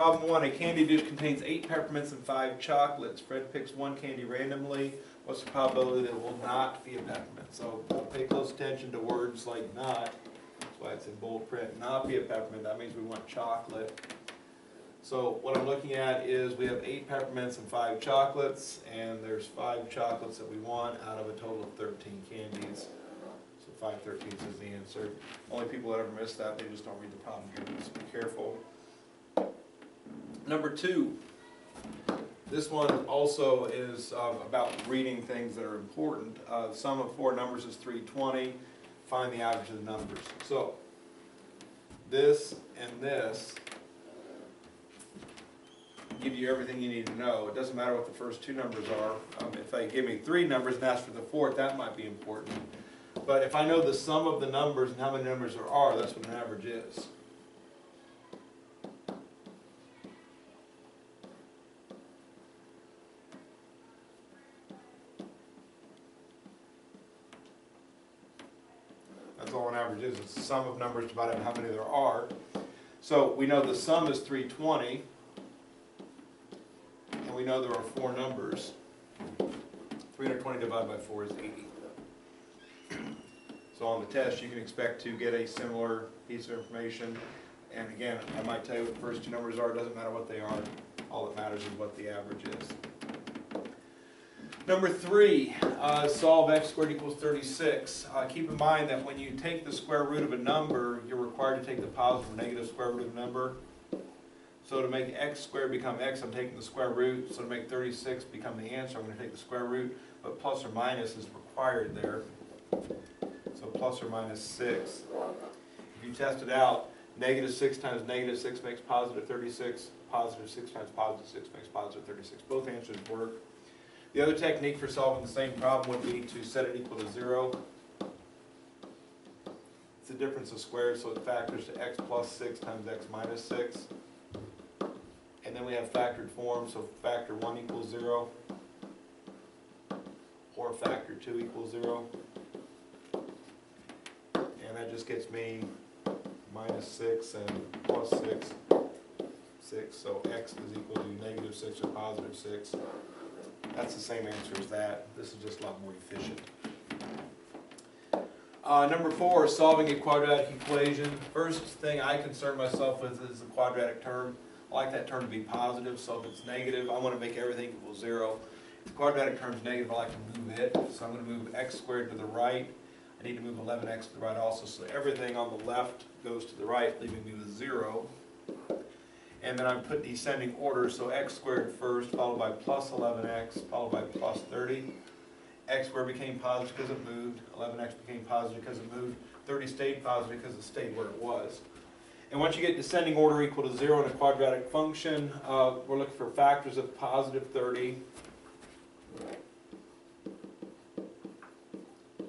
Problem 1, a candy dish contains 8 peppermints and 5 chocolates. Fred picks one candy randomly. What's the probability that it will not be a peppermint? So pay close attention to words like not. That's why it's in bold print. Not be a peppermint. That means we want chocolate. So what I'm looking at is we have 8 peppermints and 5 chocolates, and there's 5 chocolates that we want out of a total of 13 candies. So 5/13 is the answer. Only people that ever miss that, they just don't read the problem here, so be careful. Number 2, this one also is about reading things that are important. The sum of 4 numbers is 320. Find the average of the numbers. So this and this give you everything you need to know. It doesn't matter what the first 2 numbers are. If they give me 3 numbers and ask for the 4th, that might be important. But if I know the sum of the numbers and how many numbers there are, that's what an average is. That's all an average is. It's the sum of numbers divided by how many there are. So we know the sum is 320. And we know there are 4 numbers. 320 divided by 4 is 80. So on the test you can expect to get a similar piece of information. And again, I might tell you what the first 2 numbers are. It doesn't matter what they are. All that matters is what the average is. Number 3, solve x squared equals 36. Keep in mind that when you take the square root of a number, you're required to take the positive or negative square root of a number. So to make x squared become x, I'm taking the square root. So to make 36 become the answer, I'm going to take the square root. But plus or minus is required there. So plus or minus 6. If you test it out, negative 6 times negative 6 makes positive 36. Positive 6 times positive 6 makes positive 36. Both answers work. The other technique for solving the same problem would be to set it equal to 0. It's the difference of squares, so it factors to x plus 6 times x minus 6. And then we have factored form, so factor 1 equals 0, or factor 2 equals 0. And that just gets me minus 6 and plus 6, 6. So x is equal to negative 6 or positive 6. That's the same answer as that. This is just a lot more efficient. Number 4, solving a quadratic equation. First thing I concern myself with is the quadratic term. I like that term to be positive, so if it's negative, I want to make everything equal 0. If the quadratic term is negative, I like to move it. So I'm going to move x squared to the right. I need to move 11x to the right also, so everything on the left goes to the right, leaving me with 0. And then I'm putting descending order, so x squared first, followed by plus 11x, followed by plus 30. X squared became positive because it moved. 11x became positive because it moved. 30 stayed positive because it stayed where it was. And once you get descending order equal to 0 in a quadratic function, we're looking for factors of positive 30,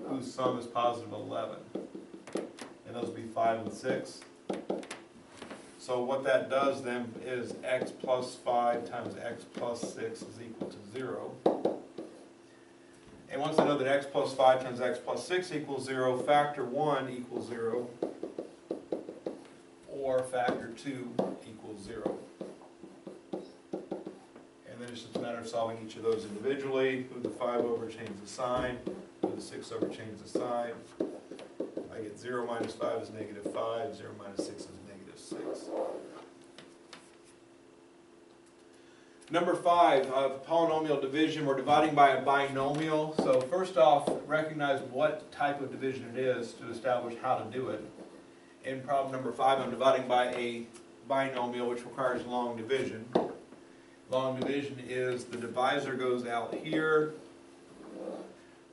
whose sum is positive 11. And those would be 5 and 6. So what that does then is x plus 5 times x plus 6 is equal to 0. And once I know that x plus 5 times x plus 6 equals 0, factor 1 equals 0, or factor 2 equals 0. And then it's just a matter of solving each of those individually. Move the 5 over, change the sign. Move the 6 over, change the sign. I get 0 minus 5 is negative 5. 0 minus 6 is negative 6. Number 5, polynomial division. We're dividing by a binomial. So first off, recognize what type of division it is to establish how to do it. In problem number 5, I'm dividing by a binomial which requires long division. Long division is the divisor goes out here,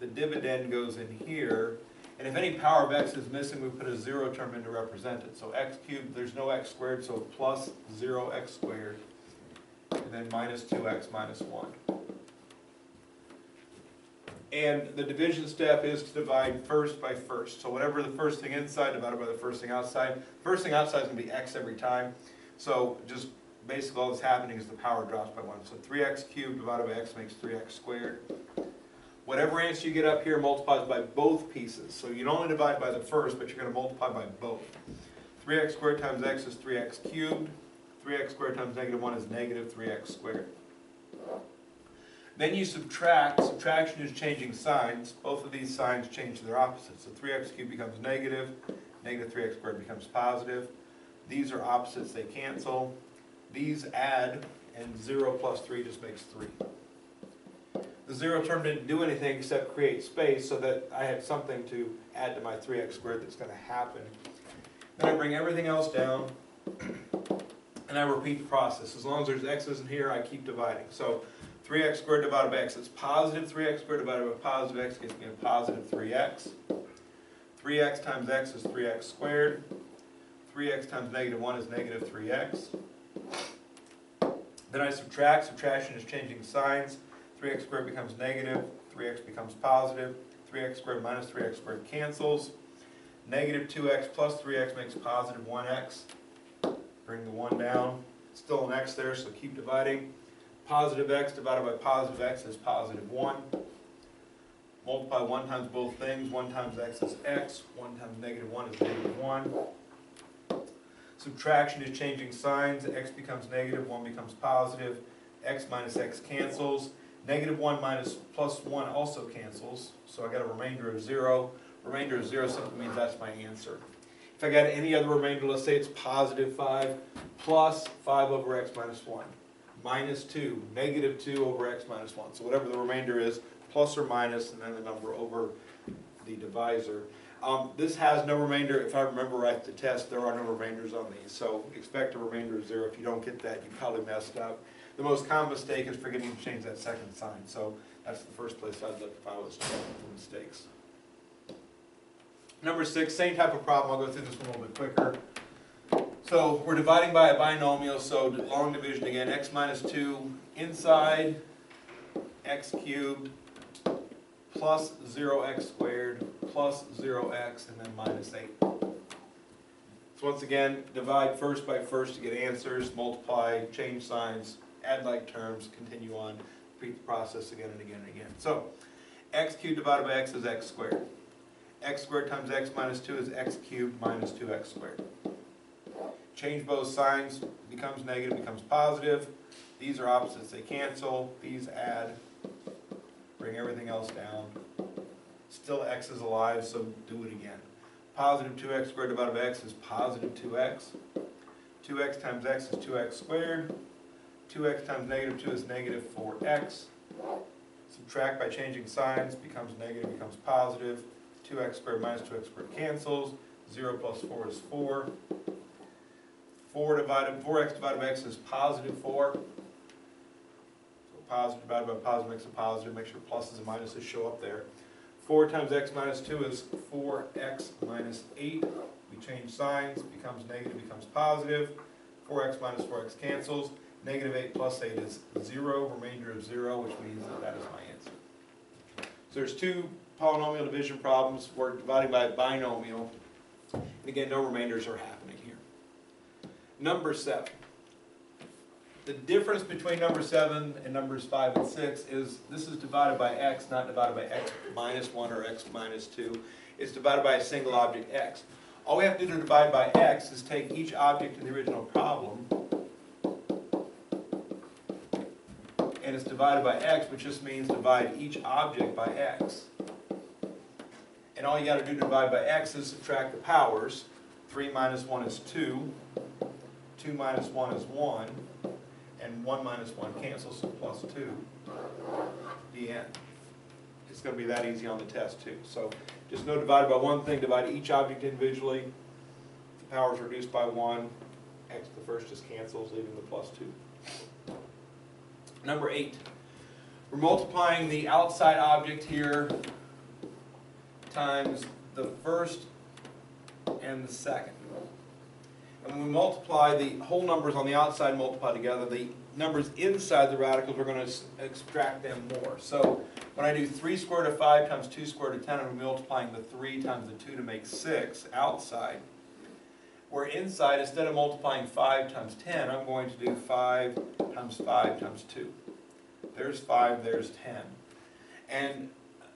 the dividend goes in here, and if any power of x is missing, we put a 0 term in to represent it. So x cubed, there's no x squared, so plus 0x squared, and then minus 2x minus 1. And the division step is to divide first by first. So whatever the first thing inside divided by the first thing outside. First thing outside is going to be x every time. So just basically all that's happening is the power drops by 1. So 3x cubed divided by x makes 3x squared. Whatever answer you get up here multiplies by both pieces. So you don't only divide by the first, but you're going to multiply by both. 3x squared times x is 3x cubed. 3x squared times negative 1 is negative 3x squared. Then you subtract. Subtraction is changing signs. Both of these signs change their opposites. So 3x cubed becomes negative. Negative 3x squared becomes positive. These are opposites. They cancel. These add, and 0 plus 3 just makes 3. The 0 term didn't do anything except create space so that I had something to add to my 3x squared that's going to happen. Then I bring everything else down, and I repeat the process. As long as there's x's in here, I keep dividing. So 3x squared divided by x is positive 3x squared divided by positive x gives me a positive 3x. 3x times x is 3x squared. 3x times negative 1 is negative 3x. Then I subtract. Subtraction is changing signs. 3x squared becomes negative. 3x becomes positive. 3x squared minus 3x squared cancels. Negative 2x plus 3x makes positive 1x. Bring the 1 down. Still an x there, so keep dividing. Positive x divided by positive x is positive 1. Multiply 1 times both things. 1 times x is x. 1 times negative 1 is negative 1. Subtraction is changing signs. X becomes negative, 1 becomes positive. X minus x cancels. Negative 1 minus plus 1 also cancels. So I got a remainder of 0. Remainder of 0 simply means that's my answer. If I got any other remainder, let's say it's positive 5 plus 5 over x minus 1. Minus 2, negative 2 over x minus 1. So whatever the remainder is, plus or minus, and then the number over the divisor. This has no remainder. If I remember right, the test, there are no remainders on these. So expect a remainder of 0. If you don't get that, you probably messed up. The most common mistake is forgetting to change that second sign. So that's the first place I'd look if I was checking for mistakes. Number 6, same type of problem. I'll go through this one a little bit quicker. So we're dividing by a binomial, so long division again. X minus 2 inside x cubed plus 0x squared plus 0x and then minus 8. So once again, divide first by first to get answers, multiply, change signs, add like terms, continue on, repeat the process again and again and again. So x cubed divided by x is x squared. X squared times x minus 2 is x cubed minus 2x squared. Change both signs, becomes negative, becomes positive. These are opposites, they cancel. These add. Bring everything else down. Still x is alive, so do it again. Positive 2x squared divided by x is positive 2x. 2x times x is 2x squared. 2x times negative 2 is negative 4x. Subtract by changing signs, becomes negative, becomes positive. 2x squared minus 2x squared cancels. 0 plus 4 is 4. 4x divided by x is positive 4. So positive divided by positive makes a positive. Make sure pluses and minuses show up there. 4 times x minus 2 is 4x minus 8. We change signs, becomes negative, becomes positive. 4x minus 4x cancels. Negative 8 plus 8 is 0, remainder of 0, which means that that is my answer. So there's 2 polynomial division problems. We're dividing by a binomial. And again, no remainders are happening here. Number 7. The difference between number 7 and numbers 5 and 6 is this is divided by x, not divided by x minus 1 or x minus 2. It's divided by a single object x. All we have to do to divide by x is take each object in the original problem, and it's divided by x, which just means divide each object by x. And all you got to do to divide by x is subtract the powers. 3 minus 1 is 2. 2 minus 1 is 1. And 1 minus 1 cancels, so plus 2. The end. It's going to be that easy on the test too. So just know divided by one thing, divide each object individually. The powers reduced by 1. X, the first just cancels, leaving the plus 2. Number 8. We're multiplying the outside object here times the first and the second. And when we multiply the whole numbers on the outside multiply together, the numbers inside the radicals, we're going to extract them more. So when I do 3 squared of 5 times 2 squared of 10, I'm multiplying the 3 times the 2 to make 6 outside. Where inside, instead of multiplying 5 times 10, I'm going to do 5 times 5 times 2. There's 5, there's 10. And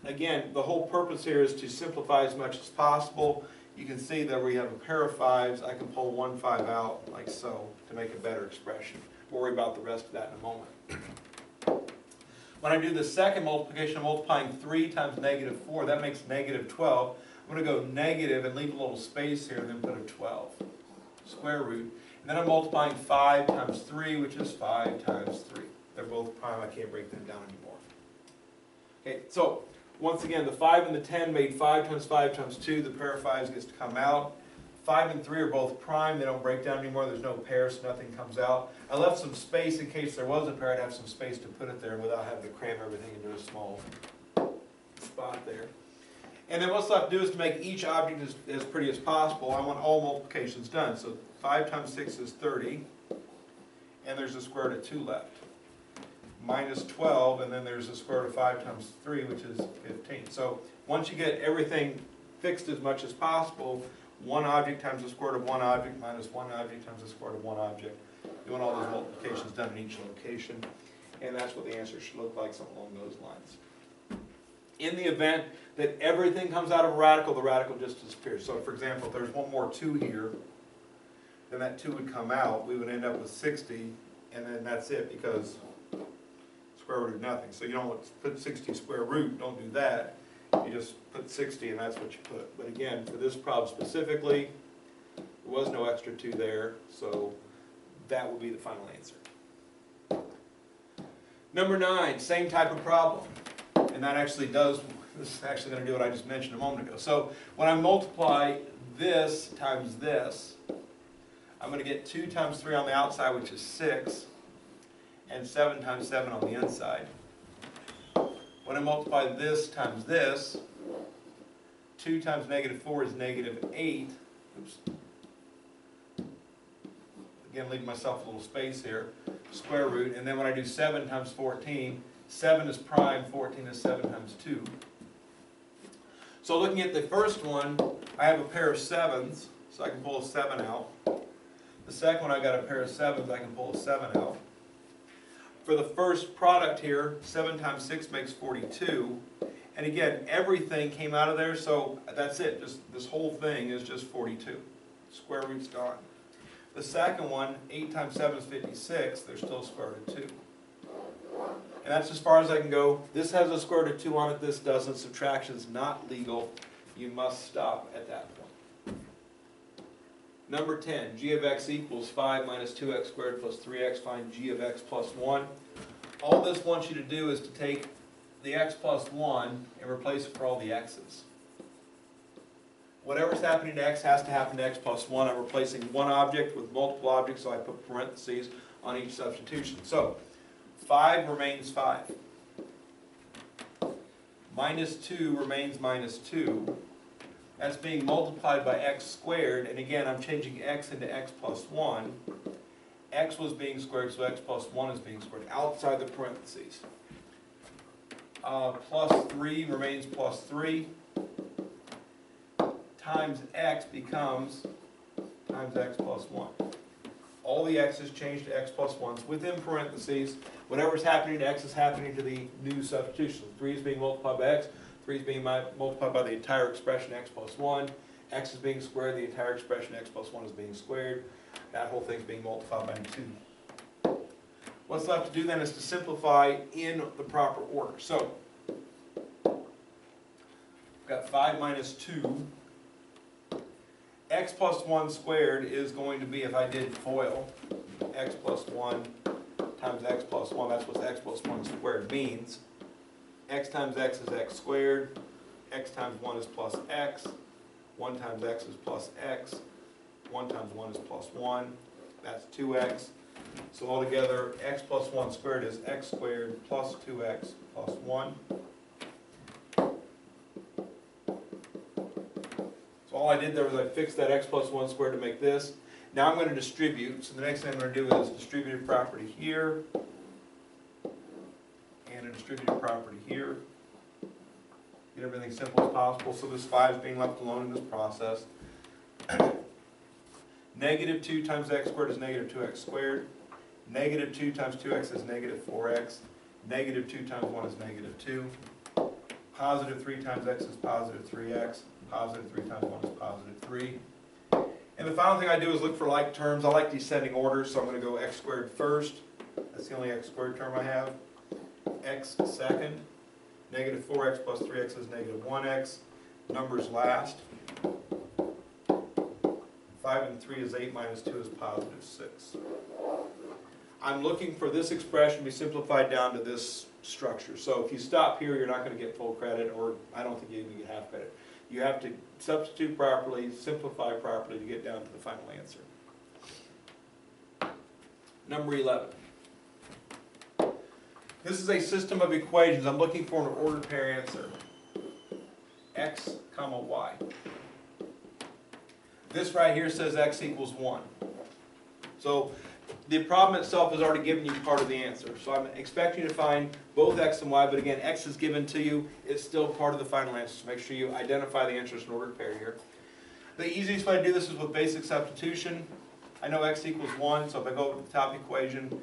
again, the whole purpose here is to simplify as much as possible. You can see that we have a pair of 5s. I can pull one 5 out like so to make a better expression. We'll worry about the rest of that in a moment. When I do the second multiplication, I'm multiplying 3 times negative 4. That makes negative 12. I'm going to go negative and leave a little space here and then put a 12. Square root. And then I'm multiplying 5 times 3, which is 5 times 3. They're both prime. I can't break them down anymore. Okay, so once again, the 5 and the 10 made 5 times 2. The pair of 5s gets to come out. 5 and 3 are both prime. They don't break down anymore. There's no pair, so nothing comes out. I left some space in case there was a pair. I'd have some space to put it there without having to cram everything into a small spot there. And then what's left to do is to make each object as pretty as possible. I want all multiplications done. So 5 times 6 is 30. And there's the square root of 2 left. Minus 12, and then there's the square root of 5 times 3, which is 15. So once you get everything fixed as much as possible, one object times the square root of one object minus one object times the square root of one object. You want all those multiplications done in each location. And that's what the answer should look like, something along those lines. In the event that everything comes out of a radical, the radical just disappears. So for example, if there's one more 2 here, then that 2 would come out. We would end up with 60, and then that's it, because square root of nothing. So you don't put 60 square root, don't do that. You just put 60 and that's what you put. But again, for this problem specifically, there was no extra 2 there, so that will be the final answer. Number 9, same type of problem. And that actually does, this is actually going to do what I just mentioned a moment ago. So when I multiply this times this, I'm going to get 2 times 3 on the outside, which is 6, and 7 times 7 on the inside. When I multiply this times this, 2 times negative 4 is negative 8. Oops. Again, leave myself a little space here. Square root. And then when I do 7 times 14, 7 is prime, 14 is 7 times 2. So looking at the first one, I have a pair of 7s, so I can pull a 7 out. The second one, I got a pair of 7s, I can pull a 7 out. For the first product here, 7 times 6 makes 42. And again, everything came out of there, so that's it. Just this whole thing is just 42. Square root's gone. The second one, 8 times 7 is 56. There's still a square root of 2. And that's as far as I can go. This has a square root of 2 on it. This doesn't. Subtraction's not legal. You must stop at that point. Number 10, g of x equals 5 minus 2x squared plus 3x. Find g of x plus 1. All this wants you to do is to take the x plus 1 and replace it for all the x's. Whatever's happening to x has to happen to x plus 1. I'm replacing one object with multiple objects, so I put parentheses on each substitution. So 5 remains 5. Minus 2 remains minus 2. That's being multiplied by x squared, and again I'm changing x into x plus 1. X was being squared, so x plus 1 is being squared outside the parentheses. Plus 3 remains plus 3. Times x becomes times x plus 1. All the x's change to x plus 1s within parentheses. Whatever's happening to x is happening to the new substitution. 3 is being multiplied by x. 3 is being multiplied by the entire expression x plus 1. X is being squared. The entire expression x plus 1 is being squared. That whole thing is being multiplied by 2. What's left to do then is to simplify in the proper order. So, we've got 5 minus 2. X plus 1 squared is going to be, if I did FOIL, x plus 1 times x plus 1. That's what x plus 1 squared means. X times x is x squared. X times 1 is plus x. 1 times x is plus x. 1 times 1 is plus 1. That's 2x. So altogether, x plus 1 squared is x squared plus 2x plus 1. So all I did there was I fixed that x plus 1 squared to make this. Now I'm going to distribute. So the next thing I'm going to do is distributive property here. And a distributive property here. Get everything simple as possible. So this 5 is being left alone in this process. Negative 2 times x squared is negative 2x squared. Negative 2 times 2x is negative 4x. Negative 2 times 1 is negative 2. Positive 3 times x is positive 3x. Positive 3 times 1 is positive 3. And the final thing I do is look for like terms. I like descending order, so I'm going to go x squared first. That's the only x squared term I have. X second. Negative 4x plus 3x is negative 1x. Numbers last. 5 and 3 is 8 minus 2 is positive 6. I'm looking for this expression to be simplified down to this structure. So if you stop here, you're not going to get full credit, or I don't think you even get half credit. You have to substitute properly, simplify properly to get down to the final answer. Number 11. This is a system of equations. I'm looking for an ordered pair answer. X comma y. This right here says x equals 1. So the problem itself has already given you part of the answer. So I'm expecting you to find both x and y, but again, x is given to you. It's still part of the final answer. So make sure you identify the answers in ordered pair here. The easiest way to do this is with basic substitution. I know x equals 1, so if I go to the top equation,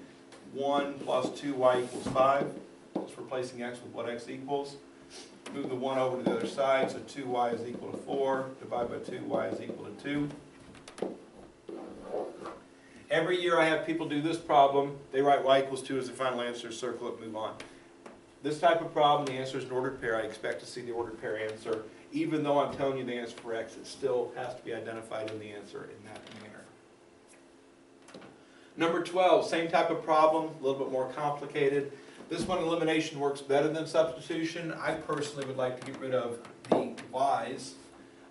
1 plus 2y equals 5. Just replacing x with what x equals. Move the 1 over to the other side, so 2y is equal to 4. Divide by 2, y is equal to 2. Every year I have people do this problem. They write y equals 2 as the final answer, circle it, move on. This type of problem, the answer is an ordered pair. I expect to see the ordered pair answer. Even though I'm telling you the answer for x, it still has to be identified in the answer in that manner. Number 12, same type of problem, a little bit more complicated. This one, elimination works better than substitution. I personally would like to get rid of the y's.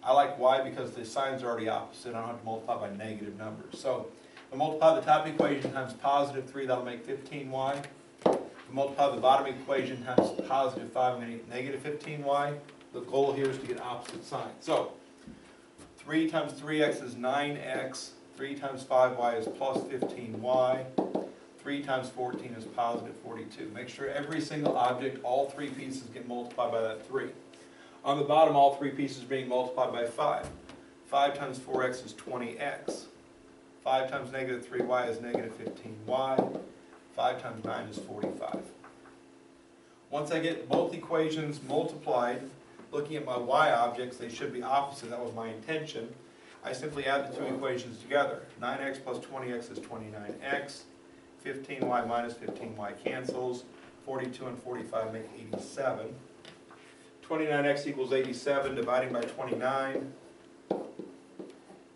I like y because the signs are already opposite. I don't have to multiply by negative numbers. So if I multiply the top equation times positive 3, that'll make 15y. If I multiply the bottom equation times positive 5, I'm going to get negative 15y. The goal here is to get opposite signs. So 3 times 3x is 9x. 3 times 5y is plus 15y. 3 times 14 is positive 42. Make sure every single object, all three pieces get multiplied by that 3. On the bottom, all three pieces are being multiplied by 5. 5 times 4x is 20x. 5 times negative 3y is negative 15y. 5 times 9 is 45. Once I get both equations multiplied, looking at my y objects, they should be opposite. That was my intention. I simply add the two equations together. 9x plus 20x is 29x. 15y minus 15y cancels. 42 and 45 make 87. 29x equals 87. Dividing by 29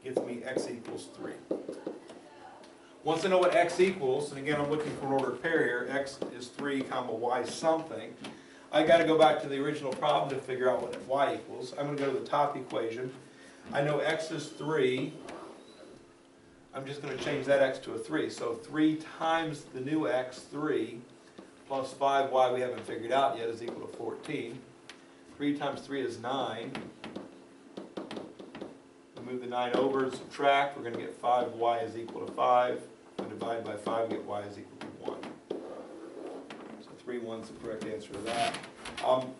gets me x equals 3. Once I know what x equals, and again I'm looking for an ordered pair here, x is 3 comma y something, I got to go back to the original problem to figure out what y equals. I'm going to go to the top equation. I know x is 3. I'm just going to change that x to a 3. So 3 times the new x, 3, plus 5y we haven't figured out yet is equal to 14. 3 times 3 is 9. We move the 9 over, subtract, we're going to get 5y is equal to 5. We divide by 5, we get y is equal to 1. So 3, 1 is the correct answer to that.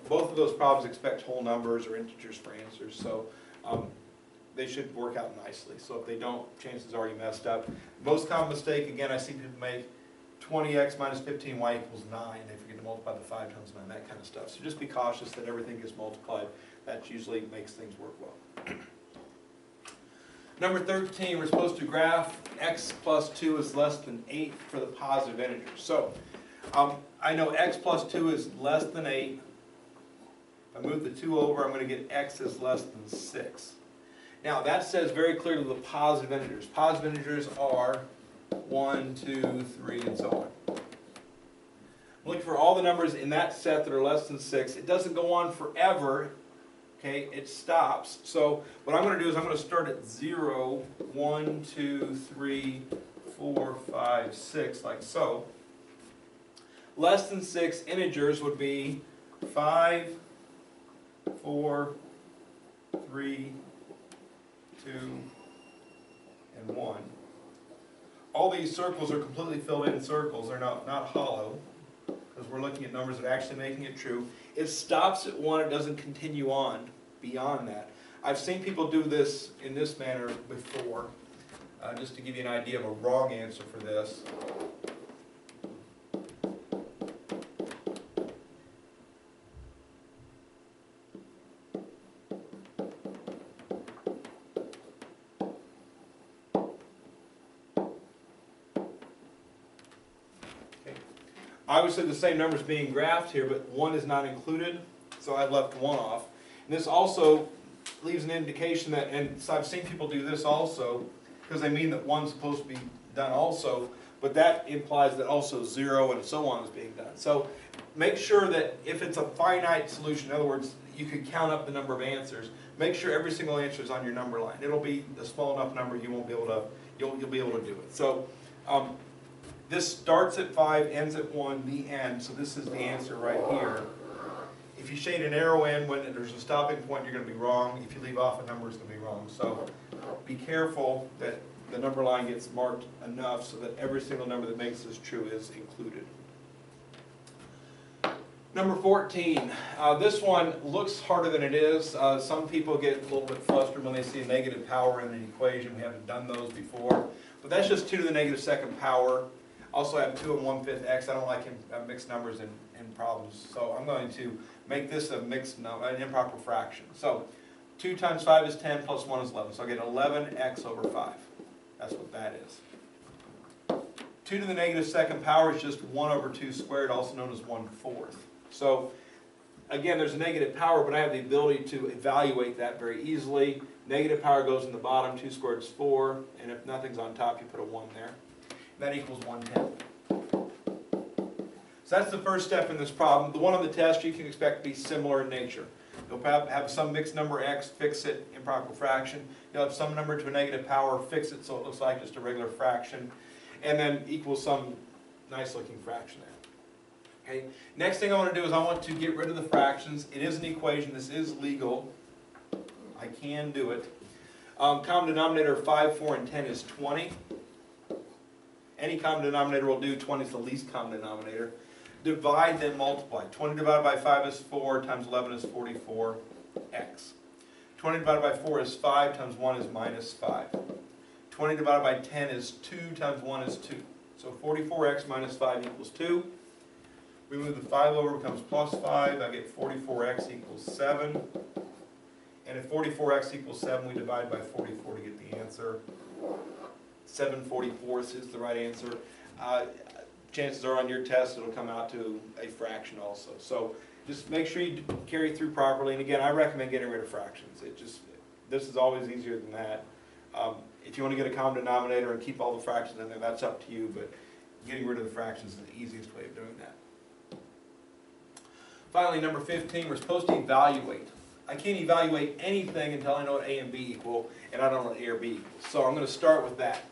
Both of those problems expect whole numbers or integers for answers, so they should work out nicely. So if they don't, chances are you messed up. Most common mistake, again, I see people make 20x minus 15y equals 9. They forget to multiply the 5 times 9, that kind of stuff. So just be cautious that everything gets multiplied. That usually makes things work well. Number 13, we're supposed to graph x plus 2 is less than 8 for the positive integers. So I know x plus 2 is less than 8. If I move the 2 over, I'm going to get x is less than 6. Now that says very clearly the positive integers. Positive integers are 1, 2, 3, and so on. I'm looking for all the numbers in that set that are less than 6. It doesn't go on forever. Okay, it stops. So what I'm going to do is I'm going to start at 0, 1, 2, 3, 4, 5, 6, like so. Less than 6 integers would be 5, 4, 3, 2, and 1. All these circles are completely filled in circles. They're not hollow, because we're looking at numbers that are actually making it true. It stops at 1. It doesn't continue on beyond that. I've seen people do this in this manner before, just to give you an idea of a wrong answer for this. Obviously the same number is being graphed here, but 1 is not included, so I've left 1 off. And this also leaves an indication that, and so I've seen people do this also, because they mean that 1's supposed to be done also, but that implies that also 0 and so on is being done. So make sure that if it's a finite solution, in other words, you could count up the number of answers, make sure every single answer is on your number line. It'll be a small enough number you won't be able to, you'll be able to do it. So this starts at 5, ends at 1, the end, so this is the answer right here. If you shade an arrow in when there's a stopping point, you're going to be wrong. If you leave off a number, it's going to be wrong. So be careful that the number line gets marked enough so that every single number that makes this true is included. Number 14. This one looks harder than it is. Some people get a little bit flustered when they see a negative power in an equation. We haven't done those before. But that's just 2 to the negative second power. Also I have 2 and 1/5 x. I don't like mixed numbers in problems. So I'm going to make this a mixed number, an improper fraction. So 2 times 5 is 10 plus 1 is 11. So I get 11x over 5. That's what that is. 2 to the negative second power is just 1 over 2 squared, also known as 1/4. So again, there's a negative power, but I have the ability to evaluate that very easily. Negative power goes in the bottom, 2 squared is 4, and if nothing's on top, you put a 1 there. That equals 1/10. So that's the first step in this problem. The one on the test you can expect to be similar in nature. You'll have some mixed number x, fix it, improper fraction. You'll have some number to a negative power, fix it so it looks like just a regular fraction, and then equal some nice looking fraction there. Okay. Next thing I want to do is I want to get rid of the fractions. It is an equation. This is legal. I can do it. Common denominator of 5, 4, and 10 is 20. Any common denominator will do. 20 is the least common denominator. Divide, then multiply. 20 divided by 5 is 4, times 11 is 44x. 20 divided by 4 is 5, times 1 is minus 5. 20 divided by 10 is 2, times 1 is 2. So 44x minus 5 equals 2. We move the 5 over, becomes plus 5. I get 44x equals 7. And if 44x equals 7, we divide by 44 to get the answer. 7/44 is the right answer. Chances are on your test it'll come out to a fraction also. So just make sure you carry through properly. And again, I recommend getting rid of fractions. This is always easier than that. If you want to get a common denominator and keep all the fractions in there, that's up to you. But getting rid of the fractions is the easiest way of doing that. Finally, number 15, we're supposed to evaluate. I can't evaluate anything until I know what A and B equal, and I don't know what A or B equals. So I'm going to start with that.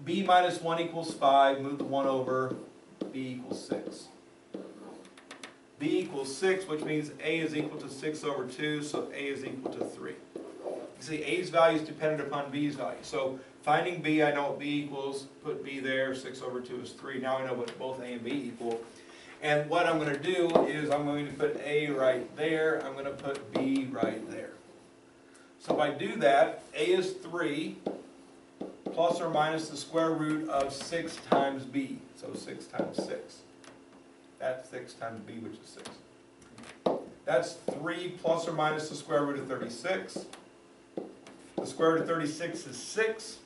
B minus 1 equals 5, move the 1 over, B equals 6. B equals 6, which means A is equal to 6 over 2, so A is equal to 3. You see, A's value is dependent upon B's value. So finding B, I know what B equals, put B there, 6 over 2 is 3. Now I know what both A and B equal. And what I'm going to do is I'm going to put A right there, I'm going to put B right there. So if I do that, A is 3, plus or minus the square root of 6 times B. So 6 times 6. That's 6 times B, which is 6. That's 3 plus or minus the square root of 36. The square root of 36 is 6.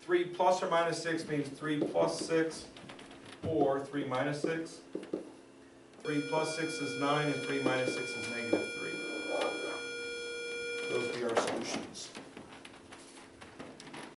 3 plus or minus 6 means 3 plus 6, or 3 minus 6. 3 plus 6 is 9, and 3 minus 6 is negative 3. Those would be our solutions.